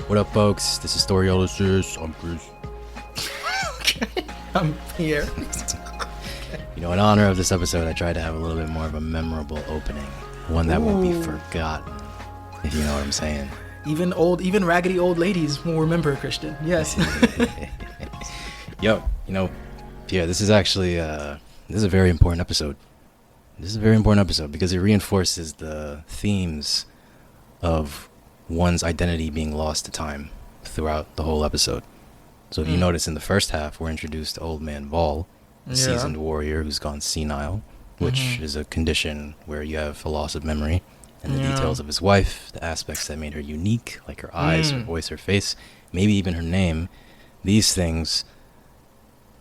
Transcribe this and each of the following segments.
What up, folks? This is Storyologist. I'm Chris. Okay, I'm here. In honor of this episode, I tried to have a little bit more of a memorable opening. One that won't be forgotten, if you know what I'm saying. Even raggedy old ladies will remember, Christian. Yes. This is actually, this is a very important episode. This is a very important episode because it reinforces the themes of one's identity being lost to time throughout the whole episode. So if you notice in the first half, we're introduced to old man Voll, a seasoned warrior who's gone senile, which is a condition where you have a loss of memory, and the details of his wife, the aspects that made her unique, like her eyes, her voice, her face, maybe even her name, these things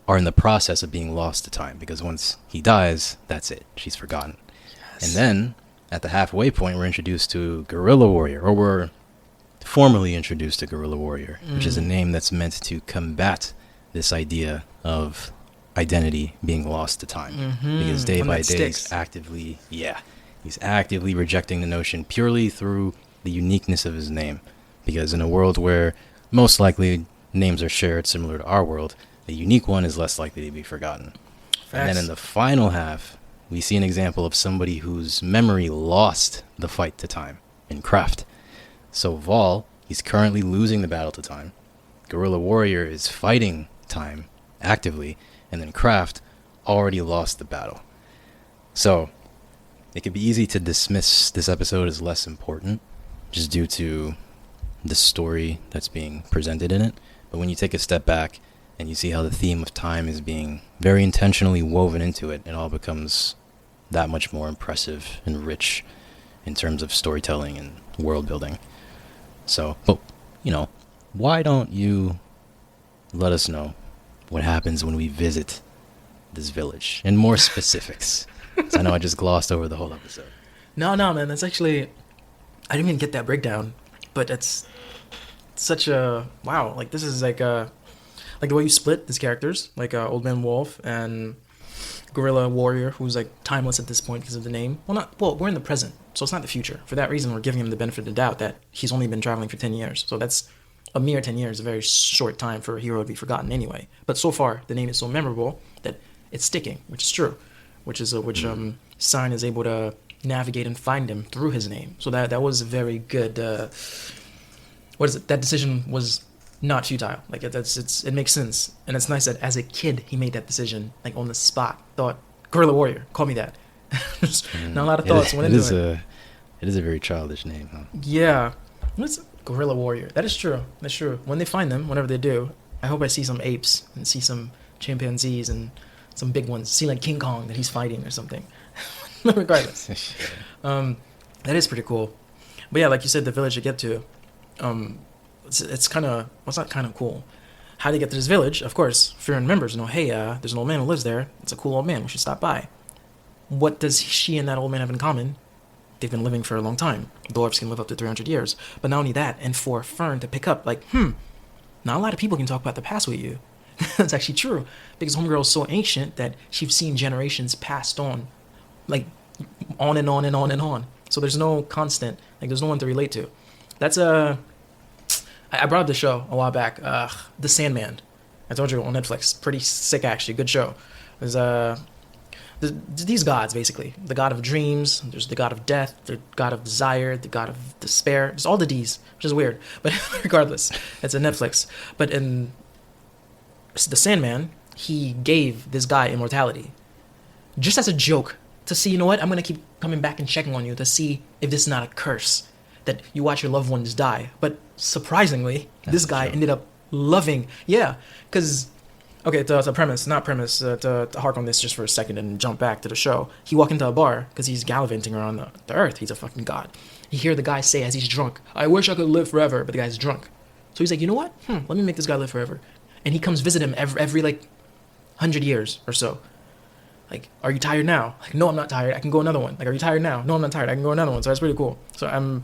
are in the process of being lost to time, because once he dies, that's it. She's forgotten. Yes. And then, at the halfway point, we're introduced to Guerrilla Warrior, or we're formally introduced to Guerrilla Warrior, which is a name that's meant to combat this idea of identity being lost to time. Because day by day, he's actively rejecting the notion purely through the uniqueness of his name. Because in a world where most likely names are shared similar to our world, the unique one is less likely to be forgotten. Facts. And then in the final half, we see an example of somebody whose memory lost the fight to time in Kraft. So Voll, he's currently losing the battle to time. Guerrilla Warrior is fighting time actively, and then Kraft already lost the battle. So it could be easy to dismiss this episode as less important just due to the story that's being presented in it. But when you take a step back and you see how the theme of time is being very intentionally woven into it, it all becomes that much more impressive and rich in terms of storytelling and world building. So, why don't you let us know what happens when we visit this village in more specifics? 'Cause I know I just glossed over the whole episode. No, man. That's actually, I didn't even get that breakdown, but it's such a wow. Like this is like the way you split these characters, like Old Man Wolf and Guerrilla Warrior, who's like timeless at this point because of the name. Well, we're in the present, so it's not the future. For that reason, we're giving him the benefit of the doubt that he's only been traveling for 10 years. So that's a mere 10 years, a very short time for a hero to be forgotten anyway. But so far, the name is so memorable that it's sticking, which is true. Sign is able to navigate and find him through his name. So that was a very good. That decision was not futile. Like it makes sense, and it's nice that as a kid he made that decision, like on the spot. Thought Guerrilla Warrior, call me that. Not a lot of thoughts went into it. It is a very childish name, huh? Yeah, what's Guerrilla Warrior? That is true. That's true. When they find them, whenever they do, I hope I see some apes and see some chimpanzees and some big ones. See like King Kong that he's fighting or something. Regardless, that is pretty cool. But yeah, like you said, the village you get to. It's kind of, what's not kind of cool. How do you get to this village? Of course, Frieren members know, hey, there's an old man who lives there. It's a cool old man. We should stop by. What does she and that old man have in common? They've been living for a long time. Dwarves can live up to 300 years. But not only that, and for Fern to pick up, like, not a lot of people can talk about the past with you. That's actually true. Because Homegirl is so ancient that she's seen generations passed on. Like, on and on and on and on. So there's no constant. Like, there's no one to relate to. That's I brought up the show a while back. The Sandman. I told you on Netflix. Pretty sick, actually. Good show. There's these gods, basically. The god of dreams. There's the god of death. The god of desire. The god of despair. There's all the D's, which is weird. But regardless, it's a Netflix. But in The Sandman, he gave this guy immortality. Just as a joke. To see, you know what? I'm going to keep coming back and checking on you to see if this is not a curse. That you watch your loved ones die. But surprisingly, this guy ended up loving. Yeah, because, okay, to hark on this just for a second and jump back to the show. He walked into a bar because he's gallivanting around the earth. He's a fucking god. You hear the guy say as he's drunk, I wish I could live forever, but the guy's drunk. So he's like, you know what? Let me make this guy live forever. And he comes visit him every like 100 years or so. Like, are you tired now? Like, no, I'm not tired. I can go another one. Like, are you tired now? No, I'm not tired. I can go another one. So that's pretty cool. So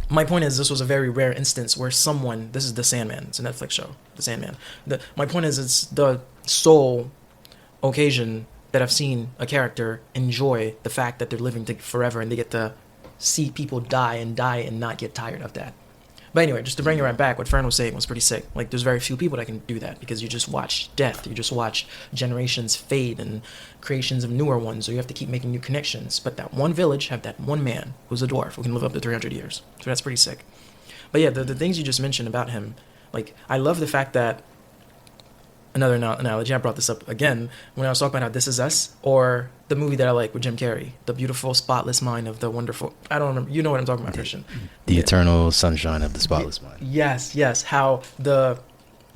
my point is, this was a very rare instance where this is The Sandman. It's a Netflix show, The Sandman. My point is, it's the sole occasion that I've seen a character enjoy the fact that they're living forever and they get to see people die and not get tired of that. But anyway, just to bring it right back, what Fern was saying was pretty sick. Like, there's very few people that can do that because you just watch death, you just watch generations fade and creations of newer ones, so you have to keep making new connections. But that one village have that one man who's a dwarf who can live up to 300 years. So that's pretty sick. But yeah, the things you just mentioned about him, like, I love the fact that, another analogy, I brought this up again when I was talking about how This Is Us, or the movie that I like with Jim Carrey, The Beautiful Spotless Mind of the Wonderful, I don't remember, you know what I'm talking about, Christian. The Eternal Sunshine of the Spotless Mind. Yes, how the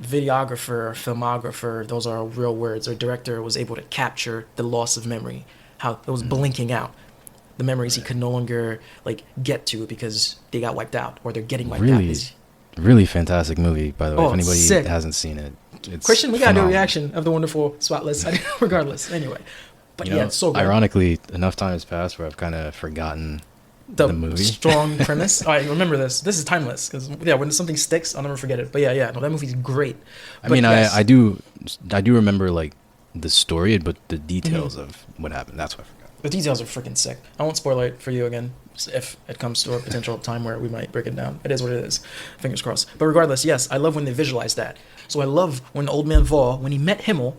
videographer, filmographer, those are real words, or director was able to capture the loss of memory, how it was blinking out. The memories he could no longer, like, get to because they got wiped out, or they're getting wiped out. Really fantastic movie, by the way. If anybody sick. hasn't seen it, it's Christian, we gotta do a phenomenal. reaction of the Wonderful Spotless, regardless. Anyway, but You know, it's so good. ironically, enough time has passed where I've kind of forgotten the movie. Strong premise. All right, remember this. This is timeless because when something sticks, I'll never forget it. But yeah, no, that movie's great. I mean, yes. I do remember like the story, but the details of what happened, that's what I forgot. The details are freaking sick. I won't spoil it for you again if it comes to a potential time where we might break it down. It is what it is. Fingers crossed. But regardless, yes, I love when they visualize that. So I love when old man Voll, when he met Himmel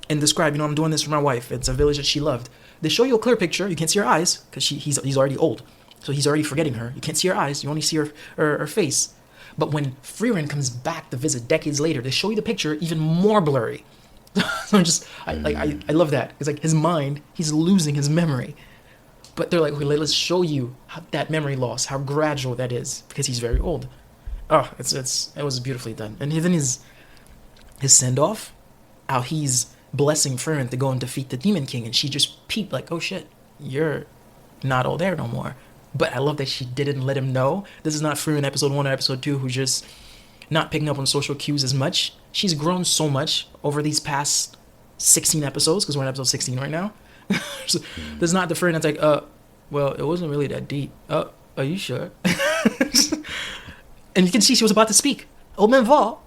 and described, I'm doing this for my wife. It's a village that she loved. They show you a clear picture. You can't see her eyes because he's already old. So he's already forgetting her. You can't see her eyes. You only see her face. But when Frieren comes back to visit decades later, they show you the picture even more blurry. So I love that. It's like his mind, he's losing his memory. But they're like, okay, let's show you how that memory loss, how gradual that is, because he's very old. Oh, it was beautifully done. And then his send off, how he's blessing Frieren to go and defeat the Demon King, and she just peeped like, oh shit, you're not all there no more. But I love that she didn't let him know. This is not Frieren episode 1 or episode 2 who's just not picking up on social cues as much. She's grown so much over these past 16 episodes, because we're in episode 16 right now. So, there's not the Frieren that's like, well, it wasn't really that deep. Are you sure? And you can see she was about to speak. Old man Voll.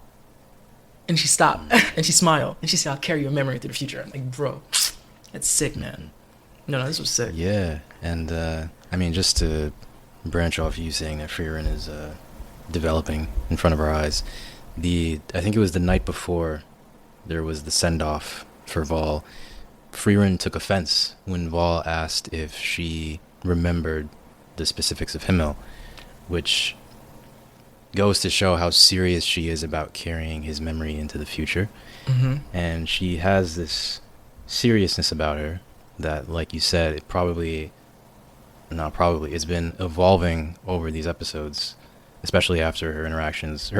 And she stopped. And she smiled. And she said, I'll carry your memory into the future. I'm like, bro, that's sick, man. No, this was sick. Yeah, and I mean, just to branch off you saying that Frieren is developing in front of our eyes, I think it was the night before there was the send-off for Voll. Frieren took offense when Voll asked if she remembered the specifics of Himmel, which goes to show how serious she is about carrying his memory into the future. Mm-hmm. And she has this seriousness about her that, like you said, it's been evolving over these episodes, especially after her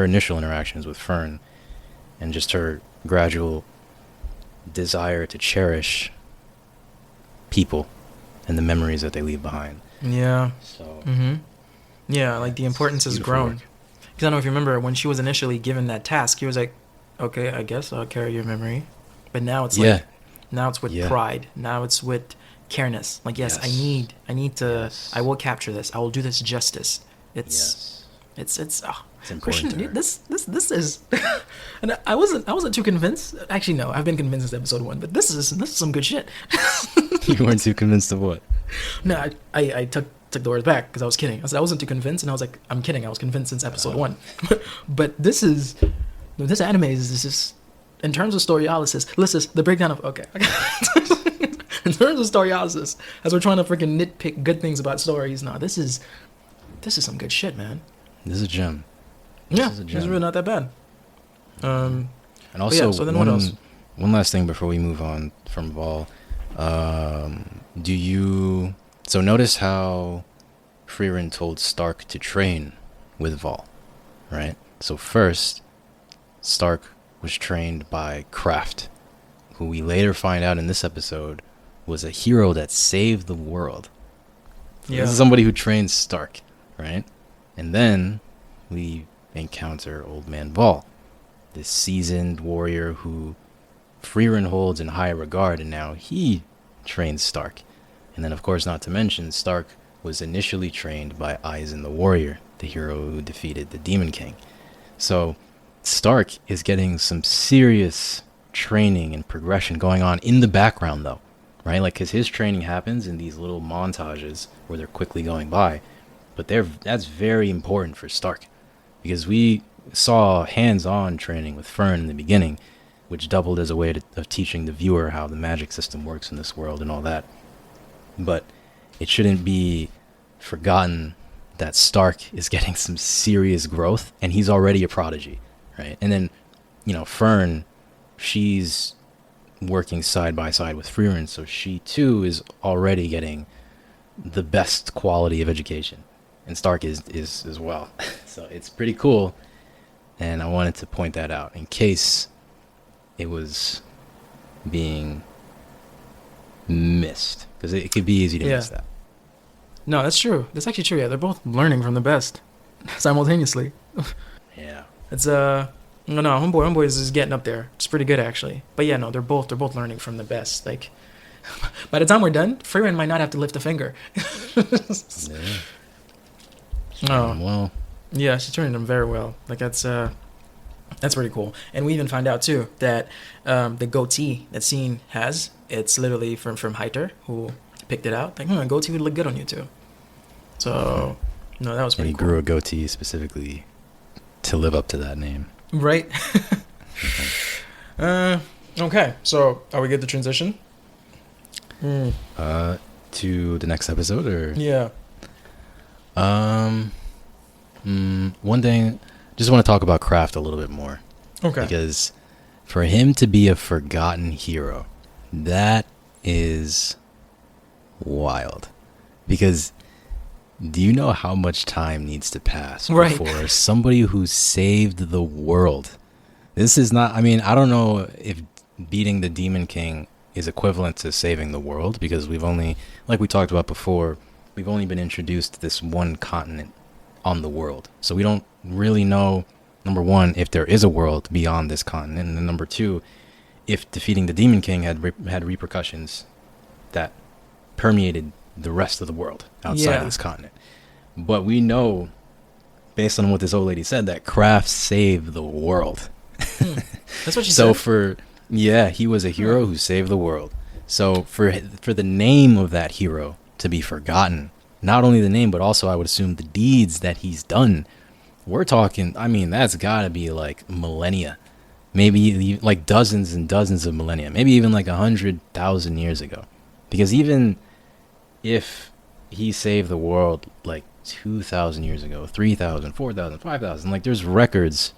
initial interactions with Fern, and just her gradual desire to cherish people and the memories that they leave behind. Yeah. So. Mm-hmm. Yeah, like the importance has grown. Work. Because I don't know if you remember when she was initially given that task, he was like, okay, I guess I'll carry your memory. But now it's like, now it's with pride. Now it's with careness. Like, yes. I need to, I will capture this. I will do this justice. It's important. Christian, this is, and I wasn't too convinced. Actually, no, I've been convinced since episode 1, but this is some good shit. You weren't too convinced of what? No, I took the words back because I was kidding. I said I wasn't too convinced, and I was like, I'm kidding. I was convinced since episode 1. But this anime is just, in terms of storyalysis, the breakdown of, okay. In terms of storyalysis, as we're trying to freaking nitpick good things about stories, this is some good shit, man. This is a gem. It's really not that bad. And also, so then what else? One last thing before we move on from Voll. So notice how Frieren told Stark to train with Voll, right? So first, Stark was trained by Kraft, who we later find out in this episode was a hero that saved the world. So this is somebody who trained Stark, right? And then we encounter Old Man Voll, this seasoned warrior who Frieren holds in high regard, and now he trains Stark. And then, of course, not to mention, Stark was initially trained by Aizen the Warrior, the hero who defeated the Demon King. So Stark is getting some serious training and progression going on in the background, though, right? Like, because his training happens in these little montages where they're quickly going by. But that's very important for Stark, because we saw hands-on training with Frieren in the beginning, which doubled as a way of teaching the viewer how the magic system works in this world and all that. But it shouldn't be forgotten that Stark is getting some serious growth, and he's already a prodigy, right? And then, Frieren, she's working side by side with Frieren, so she too is already getting the best quality of education, and Stark is as well. So it's pretty cool, and I wanted to point that out in case it was being missed, because it could be easy to miss that. No, that's true. That's actually true. Yeah, they're both learning from the best simultaneously. Yeah. It's no, homeboy is getting up there. It's pretty good actually. But yeah, no, they're both learning from the best. Like by the time we're done, Frieren might not have to lift a finger. Yeah. Oh, well. Yeah, she's training them very well. Like that's pretty cool. And we even find out too that the goatee that Scene has, it's literally from Heiter, who picked it out. Like, goatee would look good on you too. So, no, that was pretty cool. And he grew a goatee specifically to live up to that name. Right. Okay, so are we good to transition? To the next episode, or? Yeah. One thing, just want to talk about Kraft a little bit more. Okay. Because for him to be a forgotten hero, that is wild. Because do you know how much time needs to pass before somebody who saved the world? This is not, I mean, I don't know if beating the Demon King is equivalent to saving the world, because we've only, like we talked about before, we've only been introduced to this one continent on the world. So we don't really know, number one, if there is a world beyond this continent, and then number two, if defeating the Demon King had repercussions that permeated the rest of the world outside of this continent. But we know, based on what this old lady said, that Kraft saved the world. That's what she said. So he was a hero who saved the world. So for the name of that hero to be forgotten, not only the name, but also I would assume the deeds that he's done, we're talking, I mean, that's got to be like millennia. Maybe like dozens and dozens of millennia. Maybe even like 100,000 years ago. Because even if he saved the world like 2,000 years ago, 3,000, 4,000, 5,000, like there's records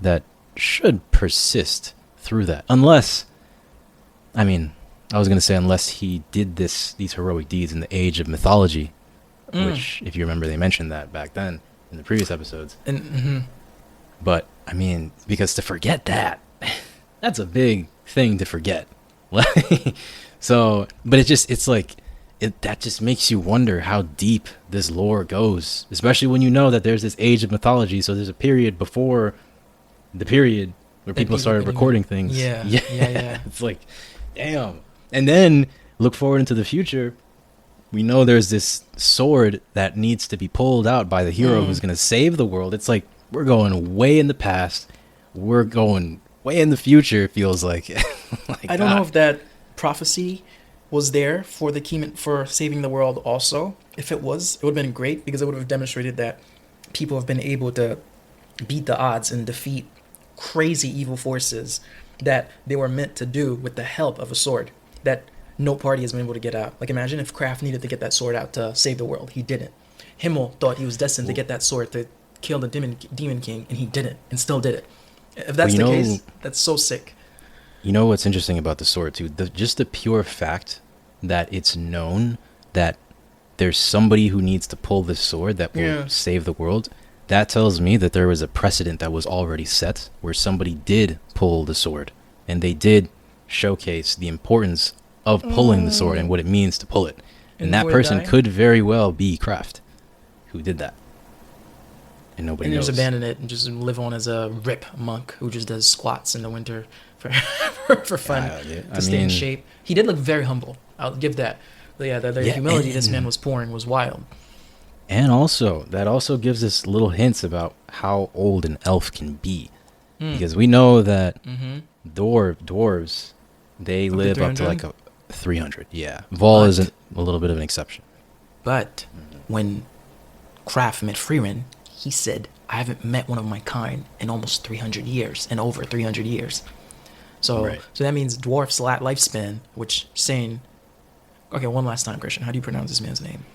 that should persist through that. Unless, I mean, I was going to say unless he did these heroic deeds in the age of mythology, which, if you remember, they mentioned that back then in the previous episodes. But, I mean, because to forget that, that's a big thing to forget. So, but it's like, that just makes you wonder how deep this lore goes, especially when you know that there's this age of mythology. So there's a period before the period where people started recording things. Yeah. It's like, damn. And then look forward into the future. We know there's this sword that needs to be pulled out by the hero who's going to save the world. It's like, we're going way in the past. We're going way in the future, it feels like. I don't know if that prophecy was there for for saving the world also. If it was, it would have been great, because it would have demonstrated that people have been able to beat the odds and defeat crazy evil forces that they were meant to do with the help of a sword that no party has been able to get out. Like, imagine if Kraft needed to get that sword out to save the world. He didn't. Himmel thought he was destined to get that sword to kill the Demon King, and he didn't, and still did it. If that's the case, that's so sick. You know what's interesting about the sword too? Just the pure fact that it's known that there's somebody who needs to pull this sword that will save the world. That tells me that there was a precedent that was already set where somebody did pull the sword, and they did showcase the importance of pulling the sword and what it means to pull it. And that person could very well be Kraft, who did that. And nobody knows. And just abandon it and just live on as a rip monk who just does squats in the winter for fun, to stay in shape. He did look very humble. I'll give that. But yeah, the humility this man was pouring was wild. And also, that also gives us little hints about how old an elf can be. Because we know that dwarves, they live up to like 300. Yeah. Voll is a little bit of an exception. But when Kraft met Frieren, he said, I haven't met one of my kind in almost 300 years, and over 300 years. So Right. so that means dwarf's lifespan, which saying, okay, one last time, Christian, how do you pronounce this man's name?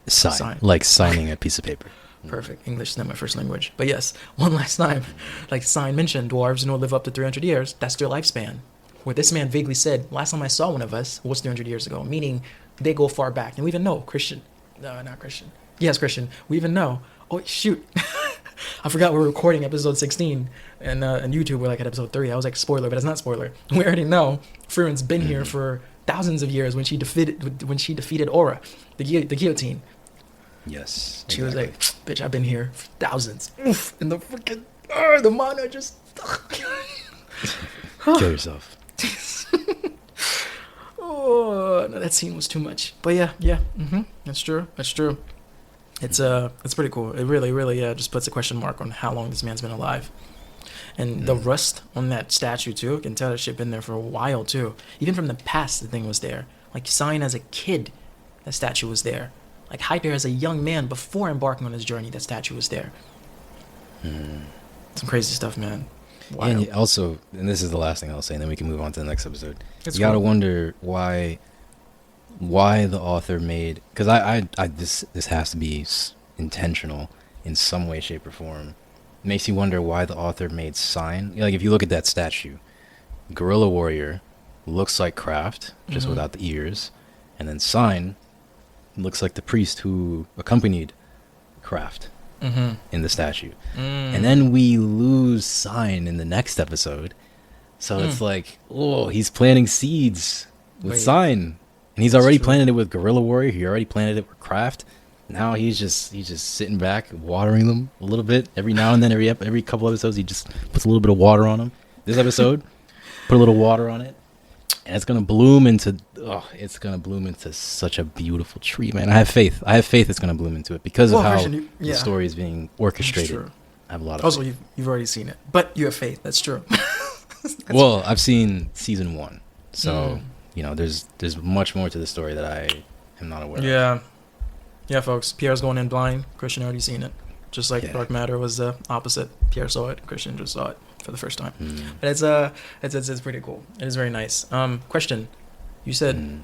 Sign. Like signing a piece of paper. Perfect. English is not my first language. But yes, one last time. Like Sign mentioned, dwarves, live up to 300 years. That's their lifespan. Where this man vaguely said, last time I saw one of us was 300 years ago, meaning they go far back. And we even know, Christian. No, not Christian. Yes, Christian. We even know. Oh, shoot. I forgot we were recording episode 16 and YouTube. We're like at episode 3. I was like, spoiler, but it's not spoiler. We already know Frieren's been here for thousands of years when she defeated Aura, the guillotine. Yes. She was exactly. like, bitch, I've been here for thousands. Oof. And the freaking, the mana just. Kill yourself. Oh, no, that scene was too much. But yeah. That's true. It's pretty cool. It really just puts a question mark on how long this man's been alive. And the rust on that statue too, you can tell that shit been there for a while too. Even from the past, the thing was there. Like Sign as a kid, that statue was there. Like Hyper as a young man before embarking on his journey, that statue was there. Some crazy stuff, man. Wild. And also, and this is the last thing I'll say, and then we can move on to the next episode. It's you gotta cool. wonder why the author made, because I this has to be intentional in some way, shape, or form. It makes you wonder why the author made Sign. Like if you look at that statue, Gorilla Warrior looks like Kraft, just without the ears, and then Sign looks like the priest who accompanied Kraft in the statue. And then we lose Sign in the next episode. So it's like, oh, he's planting seeds with Sign. And he's already planted it with Gorilla Warrior. He already planted it with Kraft. Now he's just sitting back, watering them a little bit. Every now and then, every couple episodes, he just puts a little bit of water on them. This episode, put a little water on it. And it's gonna bloom into such a beautiful tree, man. I have faith it's gonna bloom into it because of how Christian, the story is being orchestrated. True. I have a lot of Also, faith. you've already seen it, but you have faith. That's true. Well, I've seen season 1, so there's much more to the story that I am not aware of. Yeah, folks. Pierre's going in blind. Christian already seen it. Just like Dark Matter was the opposite. Pierre saw it. Christian just saw it for the first time. But it's pretty cool. It is very nice. Question: you said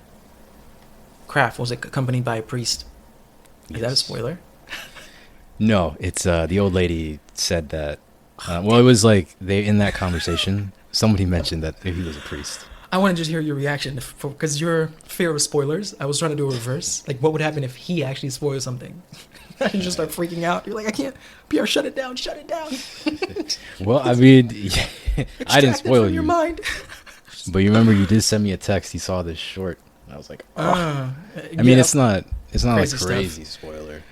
Kraft was accompanied by a priest. Is that a spoiler? No, it's the old lady said that. Well, it was like in that conversation, somebody mentioned that he was a priest. I want to just hear your reaction because your fear of spoilers. I was trying to do a reverse. Like, what would happen if he actually spoiled something? You just start freaking out. You're like, I can't. Pierre, shut it down. Shut it down. Well, I mean, I didn't spoil your you. mind. But you remember you did send me a text. You saw this short. I was like, oh. I mean, it's not Crazy a crazy spoiler.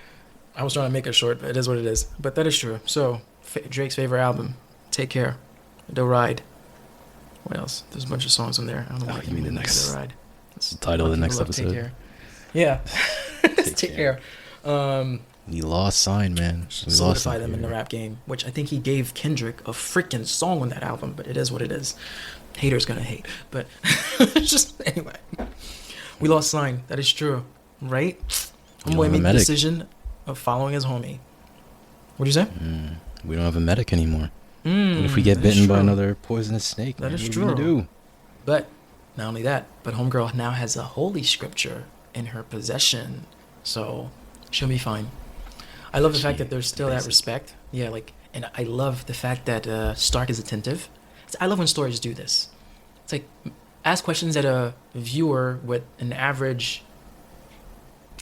I was trying to make it short, but it is what it is. But that is true. So, Drake's favorite album, Take Care, The Ride. What else? There's a bunch of songs in there. I don't know why you mean the next The Ride. It's the title of the next episode. Take Care. Yeah. Take Care. We lost Sign, man. We Solidify lost them in the rap game, which I think he gave Kendrick a freaking song on that album, but it is what it is. Haters gonna hate. But just anyway. We lost Sign. That is true. Right? Homeboy made the decision of following his homie. What'd you say? We don't have a medic anymore. What if we get bitten by another poisonous snake? That is what true. Are we gonna do? But not only that, but homegirl now has a holy scripture in her possession, so she'll be fine. I love the fact that there's still that respect. Yeah, like, and I love the fact that Stark is attentive. I love when stories do this. It's like, ask questions that a viewer with an average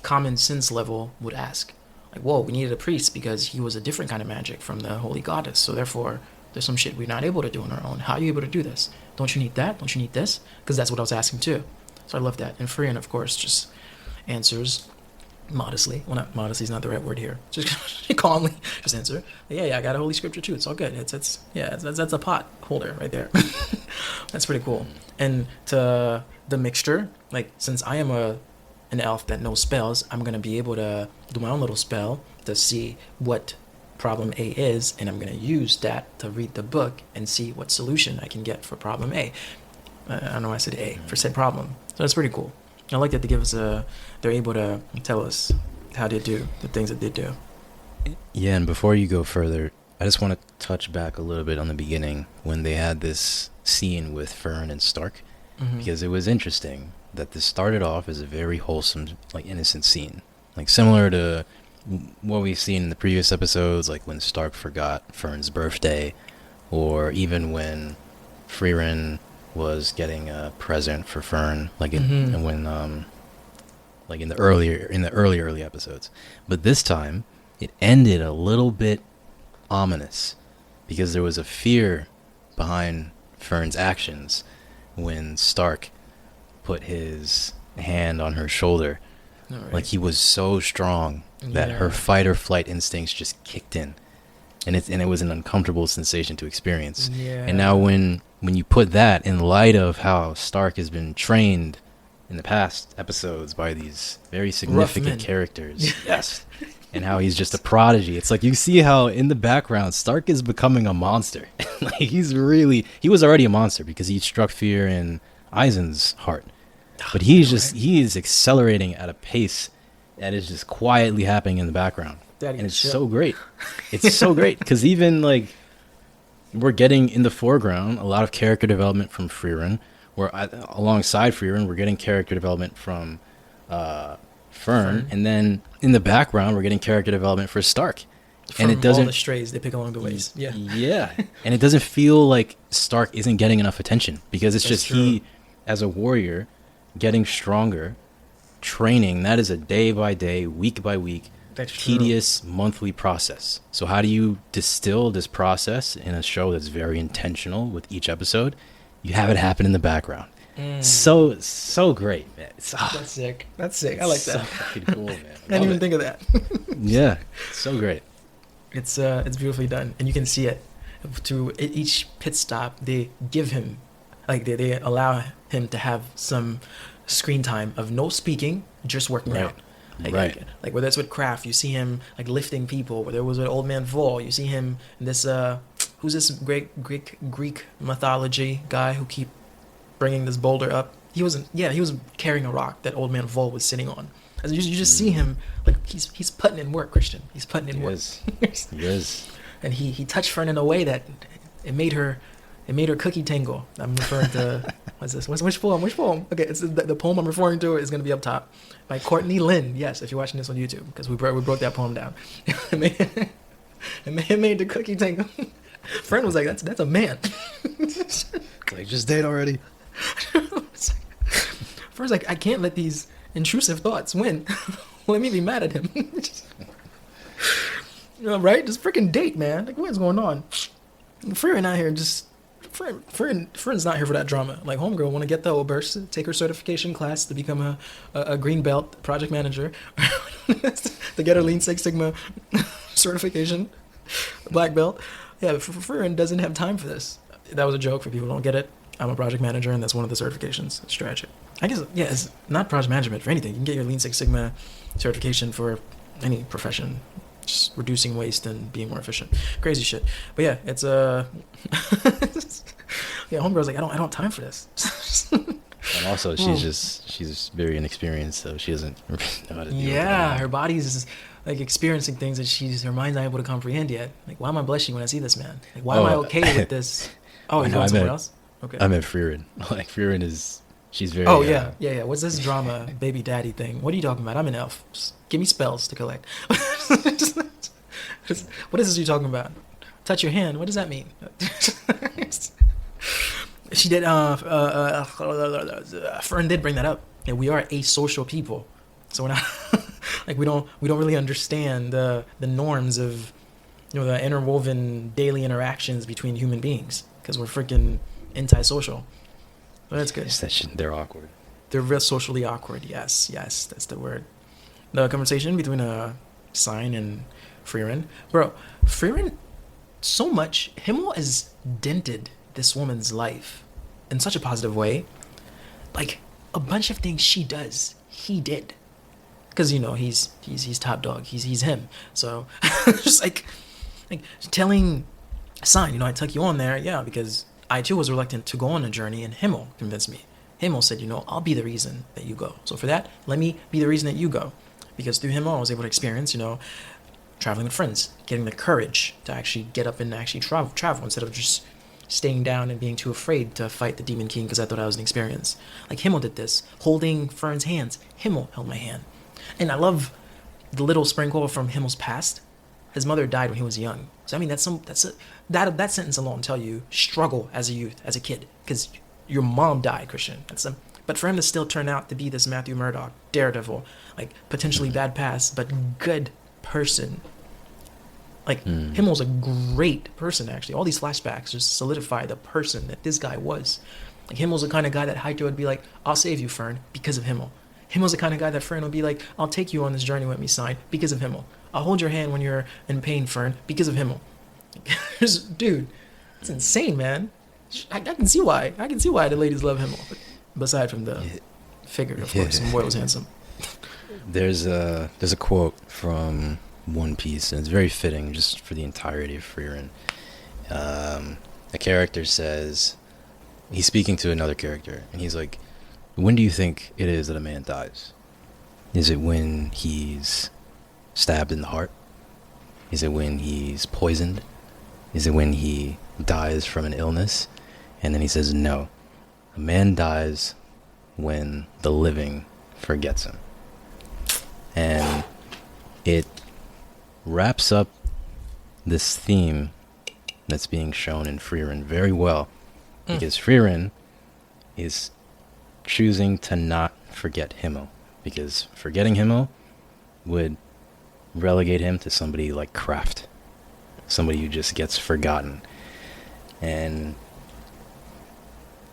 common sense level would ask. Like, whoa, we needed a priest because he was a different kind of magic from the holy goddess. So therefore, there's some shit we're not able to do on our own. How are you able to do this? Don't you need that? Don't you need this? Because that's what I was asking too. So I love that. And Frieren, of course, just answers modestly. Well, not modestly is not the right word here. Just calmly, just answer. Yeah, I got a holy scripture too. It's all good. That's a pot holder right there. That's pretty cool. And to the mixture, like, since I am an elf that knows spells, I'm gonna be able to do my own little spell to see what problem A is, and I'm gonna use that to read the book and see what solution I can get for problem A. I don't know why I said A for said problem. So that's pretty cool. I like that they give us they're able to tell us how they do the things that they do. Yeah, and before you go further, I just want to touch back a little bit on the beginning when they had this scene with Fern and Stark, because it was interesting that this started off as a very wholesome, like innocent scene, like similar to what we've seen in the previous episodes, like when Stark forgot Fern's birthday, or even when Frieren was getting a present for Fern, like and when like in the early episodes. But this time it ended a little bit ominous because there was a fear behind Fern's actions when Stark put his hand on her shoulder. Right. Like he was so strong that her fight or flight instincts just kicked in, and it was an uncomfortable sensation to experience. And now when you put that in light of how Stark has been trained in the past episodes by these very significant characters, yes, and how he's just a prodigy, it's like you see how in the background Stark is becoming a monster. Like he was already a monster because he struck fear in Eisen's heart, but he is accelerating at a pace that is just quietly happening in the background. And it's so great. It's so great because even like we're getting in the foreground a lot of character development from Frieren, where alongside Frieren we're getting character development from Fern, and then in the background we're getting character development for Stark. From and it doesn't all the strays they pick along the ways. Yeah. And it doesn't feel like Stark isn't getting enough attention because it's just he as a warrior getting stronger, training. That is a day by day, week by week, tedious monthly process. So how do you distill this process in a show that's very intentional with each episode? You have it happen in the background. So great, man. That's sick. I like that. So fucking cool, man. I didn't even think of that. Yeah, so great. It's beautifully done, and you can see it through each pit stop. They give him, like they allow him to have some screen time of no speaking, just working out. Like whether it's with Kraft, you see him like lifting people. Whether it was with Old Man Voll, you see him in this who's this great Greek mythology guy who keep bringing this boulder up. He was carrying a rock that Old Man Voll was sitting on. And you just see him like he's putting in work, Christian. He's putting in work. He is. And he touched Fern in a way that it made her cookie tingle. I'm referring to what's this? Which poem? Okay, it's the poem I'm referring to is going to be up top by Courtney Lynn. Yes, if you're watching this on YouTube, because we broke that poem down. it made the cookie tingle. Fern was like, that's a man. Like, just date already. Fern's like, I can't let these intrusive thoughts win. Let me be mad at him. Right? Just freaking date, man. Like, what's going on? Frieren out here just... Frien's not here for that drama. Like, homegirl want to get the OBERS, take her certification class to become a green belt project manager, to get her Lean Six Sigma certification, black belt. Yeah, Frieren doesn't have time for this. That was a joke for people who don't get it. I'm a project manager, and that's one of the certifications. It's tragic. I guess, yeah, it's not project management for anything. You can get your Lean Six Sigma certification for any profession. Just reducing waste and being more efficient. Crazy shit. But yeah, it's yeah, homegirl's like, I don't have time for this. And also she's very inexperienced, so she doesn't know how to do it. Yeah, her body's just like experiencing things that her mind's not able to comprehend yet. Like, why am I blushing when I see this man? Like, why am I okay with this? Oh, you know somewhere else? Okay. I meant Frieren. Like, Frieren she's very... Oh, yeah. What's this drama baby daddy thing? What are you talking about? I'm an elf. Just give me spells to collect. What is this you're talking about? Touch your hand. What does that mean? She did... Fern did bring that up. And we are asocial people. So we're not... like, we don't really understand the norms of, the interwoven daily interactions between human beings. Because we're freaking antisocial. But that's good. They're awkward. They're real socially awkward. Yes, that's the word. The conversation between Sign and Frieren. Bro, Frieren, so much. Himmel has dented this woman's life in such a positive way. Like, a bunch of things she does, he did. Because, he's top dog. He's him. So, just like telling Sign, I took you on there, yeah, because I too was reluctant to go on a journey, and Himmel convinced me. Himmel said, I'll be the reason that you go. So for that, let me be the reason that you go. Because through Himmel, I was able to experience, traveling with friends, getting the courage to actually get up and actually travel instead of just staying down and being too afraid to fight the Demon King because I thought I was an experience. Like Himmel did this, holding Fern's hands. Himmel held my hand. And I love the little sprinkle from Himmel's past. His mother died when he was young. So I mean, that sentence alone will tell you struggle as a youth, as a kid, because your mom died, Christian. But for him to still turn out to be this Matthew Murdock, daredevil, like potentially bad past, but good person. Like Himmel's a great person, actually. All these flashbacks just solidify the person that this guy was. Like Himmel's the kind of guy that Haito would be like, "I'll save you, Fern," because of Himmel. Himmel's the kind of guy that Fern would be like, "I'll take you on this journey with me, Sign," because of Himmel. "I'll hold your hand when you're in pain, Fern," because of Himmel. Dude, it's insane, man. I can see why. I can see why the ladies love Himmel. Aside from the figure, of course, and boy was handsome. There's a quote from One Piece, and it's very fitting just for the entirety of Frieren. A character says, he's speaking to another character, and he's like, "When do you think it is that a man dies? Is it when he's stabbed in the heart? Is it when he's poisoned? Is it when he dies from an illness?" And then he says, "No. A man dies when the living forgets him." And it wraps up this theme that's being shown in Frieren very well, because Frieren is choosing to not forget Himmel, because forgetting Himmel would relegate him to somebody like Kraft, somebody who just gets forgotten. And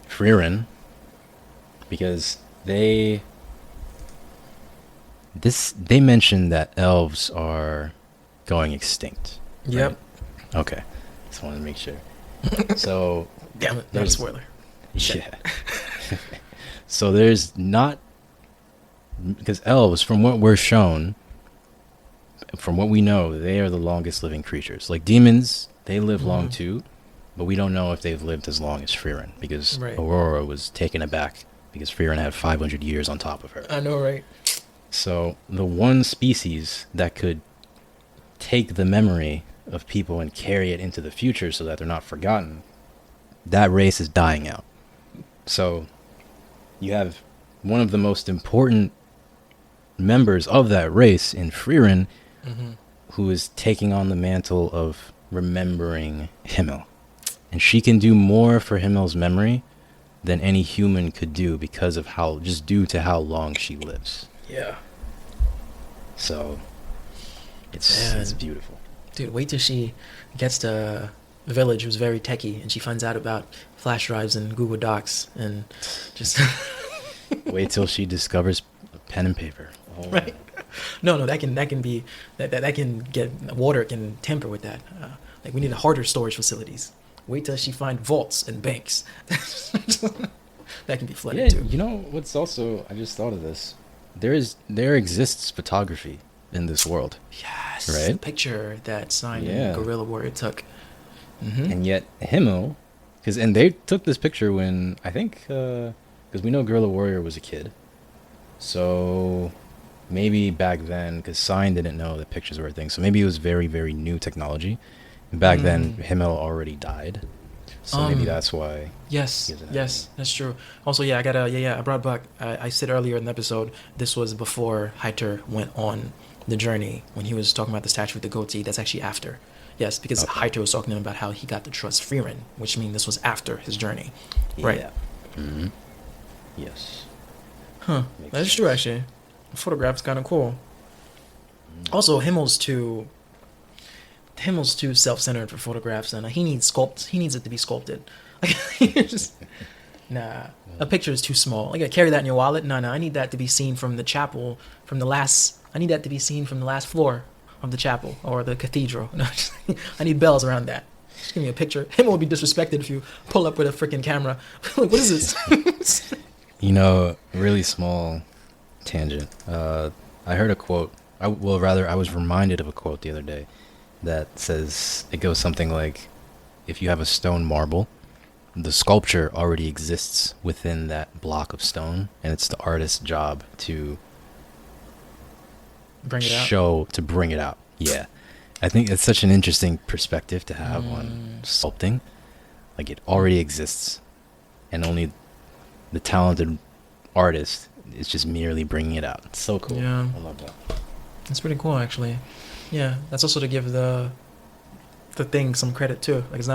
Frieren, because they mentioned that elves are going extinct. Yep. Right? Okay. Just wanted to make sure. So damn it, not a spoiler. Yeah. So there's not, because elves, from what we're shown, from what we know, they are the longest living creatures. Like demons, they live long too, but we don't know if they've lived as long as Frieren, because Aurora was taken aback because Frieren had 500 years on top of her. I know, right? So the one species that could take the memory of people and carry it into the future so that they're not forgotten, that race is dying out. So you have one of the most important members of that race in Frieren, who is taking on the mantle of remembering Himmel. And she can do more for Himmel's memory than any human could do because of due to how long she lives. Yeah. So it's beautiful. Dude, wait till she gets to the village, who's very techie, and she finds out about flash drives and Google Docs, and just wait till she discovers pen and paper. Oh. Right. No, that can get water can tamper with that. Like we need harder storage facilities. Wait till she find vaults and banks. That can be flooded too. You know what's also, I just thought of this. There exists photography in this world. Yes. Right? The picture that Sign and Guerrilla Warrior took. And yet Himmel, and they took this picture when, I think, because we know Guerrilla Warrior was a kid. So maybe back then, because Sign didn't know that pictures were a thing, so maybe it was very, very new technology. And back then, Himmel already died. So maybe that's why. Yes, that's true. Also, I brought back, I said earlier in the episode, this was before Haiter went on the journey, when he was talking about the statue with the goatee. That's actually after. Yes, because Haiter was talking to him about how he got to trust Frieren, which means this was after his journey. Right. Yeah. Mm-hmm. Yes. Huh. That's true, actually. The photograph's kind of cool. Also, Himmel's too self-centered for photographs, and he needs it to be sculpted. Like, a picture is too small. Like, carry that in your wallet. No, I need that to be seen from the chapel, I need that to be seen from the last floor of the chapel or the cathedral. No, I need bells around that. Just give me a picture. Himmel will be disrespected if you pull up with a freaking camera. Like, what is this? Really small tangent. I heard a quote. I was reminded of a quote the other day that says, it goes something like, if you have a stone marble, the sculpture already exists within that block of stone, and it's the artist's job to bring it out. bring it out. Yeah. I think it's such an interesting perspective to have on sculpting. Like, it already exists, and only the talented artist is just merely bringing it out. It's so cool. Yeah. I love that. That's pretty cool, actually. Yeah, that's also to give the thing some credit too. Like, it's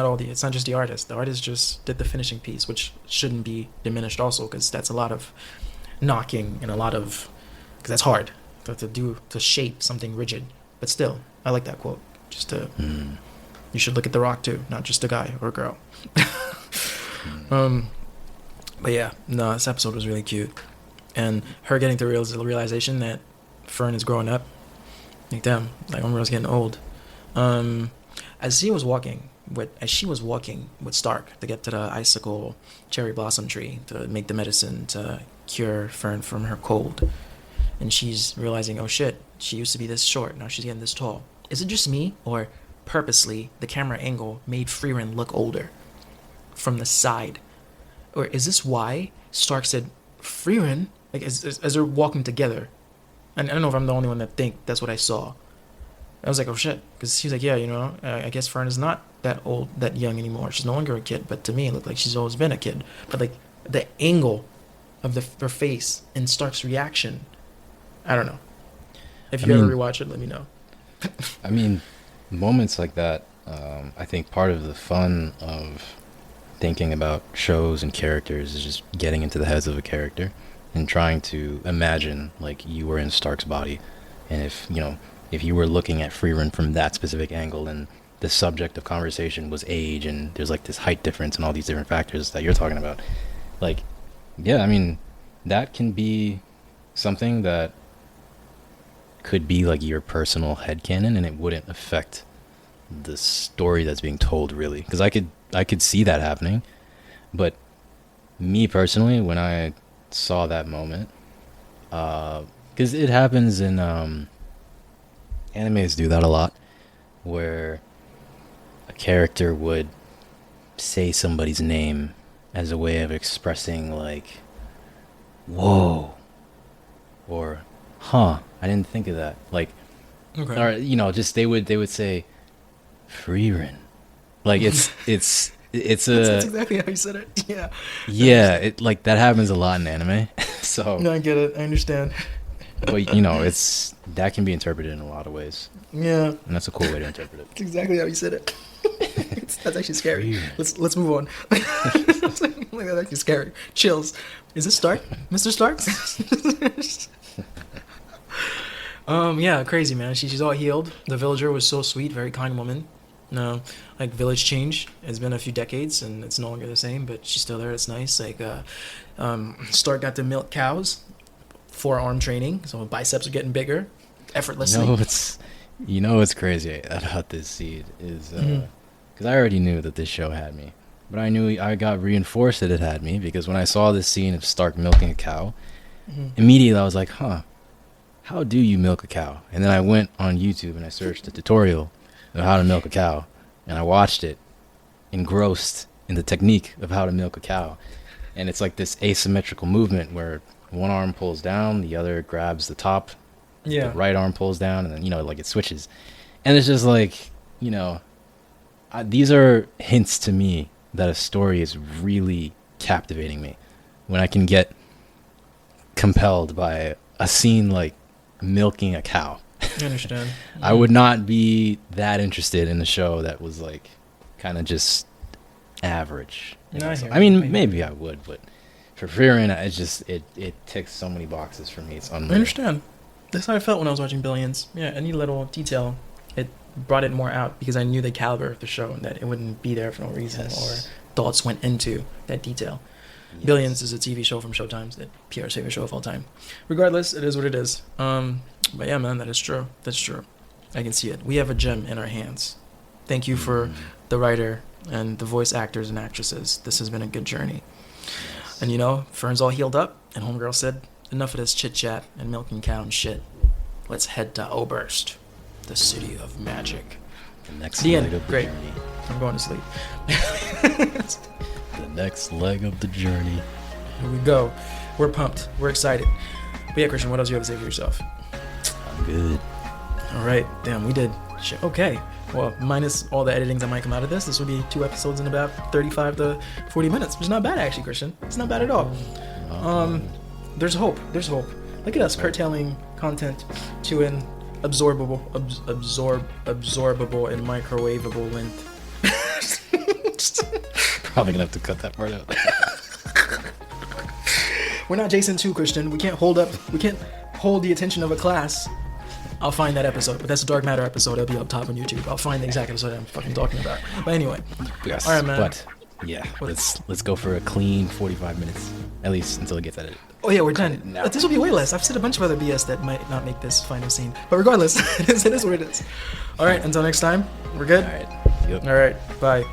not just the artist. The artist just did the finishing piece, which shouldn't be diminished also, because that's a lot of knocking and a lot of, because that's hard to shape something rigid. But still, I like that quote. Just to, you should look at The Rock too, not just a guy or a girl. But yeah, no, this episode was really cute, and her getting to the realization that Fern is growing up. Like, damn, like, Homegirl's getting old. As she was walking with Stark to get to the icicle cherry blossom tree to make the medicine to cure Fern from her cold, and she's realizing, oh shit, she used to be this short, now she's getting this tall. Is it just me, or purposely the camera angle made Frieren look older from the side? Or is this why Stark said Frieren, like, as they're walking together? And I don't know if I'm the only one that think that's what I saw. I was like, oh shit, because she's like, yeah, I guess Fern is not that old, that young anymore. She's no longer a kid, but to me it looked like she's always been a kid. But like the angle of her face and Stark's reaction, I don't know. If you ever rewatch it, let me know. I mean, moments like that, I think part of the fun of thinking about shows and characters is just getting into the heads of a character and trying to imagine like you were in Stark's body, and if you were looking at Frieren from that specific angle, and the subject of conversation was age, and there's like this height difference and all these different factors that you're talking about, like, yeah, I mean, that can be something that could be like your personal headcanon, and it wouldn't affect the story that's being told, really, because I could see that happening. But me personally, when I saw that moment, because it happens in animes do that a lot, where a character would say somebody's name as a way of expressing like, whoa, or huh, I didn't think of that, like, Okay. or just they would say Frieren, like it's That's exactly how you said it. Yeah. yeah, it like that happens a lot in anime. So No, I get it. I understand. but it's that can be interpreted in a lot of ways, Yeah. and that's a cool way to interpret it. That's exactly how you said it. That's actually scary. Frieren. Let's move on. That's actually scary. Chills. Is this Stark? Mr. Stark? Yeah, crazy, man. She's all healed. The villager was so sweet, very kind woman. No, like, village change. It's been a few decades and it's no longer the same, but she's still there. It's nice. Like, Stark got to milk cows, forearm training, so biceps are getting bigger, effortlessly. What's crazy about this seed is because I already knew that this show had me, but I knew I got reinforced that it had me because when I saw this scene of Stark milking a cow, immediately I was like, huh, how do you milk a cow? And then I went on YouTube and I searched a tutorial of how to milk a cow, and I watched it, engrossed in the technique of how to milk a cow. And it's like this asymmetrical movement where one arm pulls down, the other grabs the top, Yeah. the right arm pulls down, and then like it switches. And it's just like, these are hints to me that a story is really captivating me when I can get compelled by a scene like milking a cow. I understand. I would not be that interested in a show that was like kind of just average. No, I hear I mean, you. maybe I would, but for Frieren, it ticks so many boxes for me. It's unreal. I understand. That's how I felt when I was watching Billions. Yeah, any little detail, it brought it more out because I knew the caliber of the show and that it wouldn't be there for no reason, Yes. or thoughts went into that detail. Yes. Billions is a TV show from Showtime's, that PR's favorite show of all time. Regardless, it is what it is. But yeah, man, that is true. That's true. I can see it. We have a gem in our hands. Thank you for the writer and the voice actors and actresses. This has been a good journey. Yes. And Fern's all healed up, and Homegirl said, enough of this chit-chat and milking cow and shit. Let's head to Oberst, the city of magic. The next The leg end. of the Great. journey. I'm going to sleep. The next leg of the journey. Here we go. We're pumped. We're excited. But yeah, Christian, what else do you have to say for yourself? I'm good. All right. Damn, we did Shit. Okay. Well, minus all the editings that might come out of this would be 2 episodes in about 35 to 40 minutes, which is not bad actually, Christian. It's not bad at all. There's hope. There's hope. Look at us curtailing content to an absorbable and microwavable length. Probably gonna have to cut that part out. We're not Jason 2, Christian. We can't hold the attention of a class. I'll find that episode, but that's a Dark Matter episode. It'll be up top on YouTube. I'll find the exact episode I'm fucking talking about. But anyway. Yes. All right, man. But yeah, let's go for a clean 45 minutes, at least until it gets edited. Oh yeah, we're done. now. But this will be way less. I've said a bunch of other BS that might not make this final scene. But regardless, it is what it is. All right, until next time, we're good? All right. Yep. All right, bye.